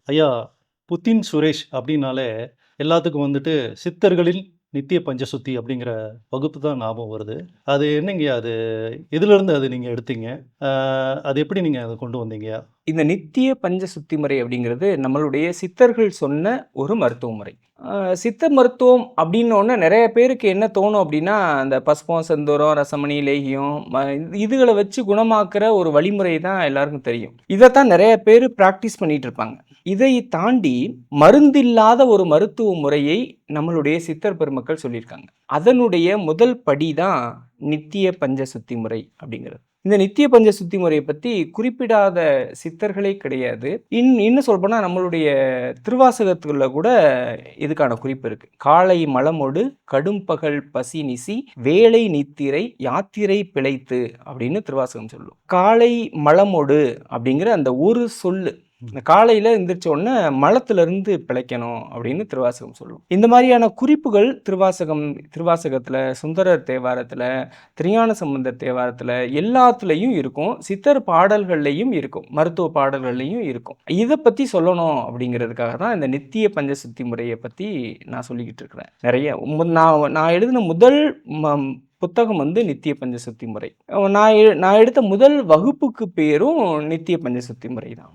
ஐயா, புத்தின் சுரேஷ் அப்படின்னாலே எல்லாத்துக்கும் வந்துட்டு சித்தர்களின் நித்திய பஞ்சசுத்தி அப்படிங்கிற வகுப்பு தான் ஞாபகம் வருது. அது என்னங்கய்யா அது? எதிலருந்து அது நீங்க எடுத்தீங்க? அ அது எப்படி நீங்க அத கொண்டு வந்தீங்கய்யா? இந்த நித்திய பஞ்ச சுத்தி முறை அப்படிங்கிறது நம்மளுடைய சித்தர்கள் சொன்ன ஒரு மருத்துவ முறை. சித்த மருத்துவம் அப்படின்னோனே நெறைய பேருக்கு என்ன தோணும் அப்படின்னா, அந்த பஸ்பம், செந்தூரம், ரசமணி, லேகியம் இதுகள வச்சு குணமாக்குற ஒரு வழிமுறை தான் எல்லாருக்கும் தெரியும். இதத்தான் நெறைய பேரு பிராக்டிஸ் பண்ணிட்டு இருப்பாங்க. இதை தாண்டி மருந்தில்லாத ஒரு மருத்துவ முறையை நம்மளுடைய சித்தர் பெருமக்கள் சொல்லியிருக்காங்க. அதனுடைய முதல் படி தான் நித்திய பஞ்ச சுத்தி முறை அப்படிங்கிறது. இந்த நித்திய பஞ்ச சுத்தி முறைய பத்தி குறிப்பிடாத சித்தர்களே கிடையாது. இன்னும் சொல்லப்போனா நம்மளுடைய திருவாசகத்துல கூட இதுக்கான குறிப்பு இருக்கு. "காலை மலமொடு கடும்பகல் பசி நிசி வேலை நித்திரை யாத்திரை பிழைத்து" அப்படின்னு திருவாசகம் சொல்லும். காலை மலமொடு அப்படிங்கிற அந்த ஒரு சொல்லு, இந்த காலையில எந்திரிச்ச உடனே மலத்திலிருந்து பிழைக்கணும் அப்படின்னு திருவாசகம் சொல்லும். இந்த மாதிரியான குறிப்புகள் திருவாசகத்துல, சுந்தரர் தேவாரத்துல, திருஞான சம்பந்தர் தேவாரத்துல எல்லாத்துலயும் இருக்கும். சித்தர் பாடல்கள்லையும் இருக்கும். மருத்துவ பாடல்கள்லையும் இருக்கும். இத பத்தி சொல்லணும் அப்படிங்கிறதுக்காக தான் இந்த நித்திய பஞ்சசுத்தி முறைய பத்தி நான் சொல்லிக்கிட்டு இருக்கிறேன். நிறைய நான் எழுதின முதல் புத்தகம் வந்து நித்திய பஞ்சசுத்தி முறை. நான் எடுத்த முதல் வகுப்புக்கு பேரும் நித்திய பஞ்சசுத்தி முறை தான்.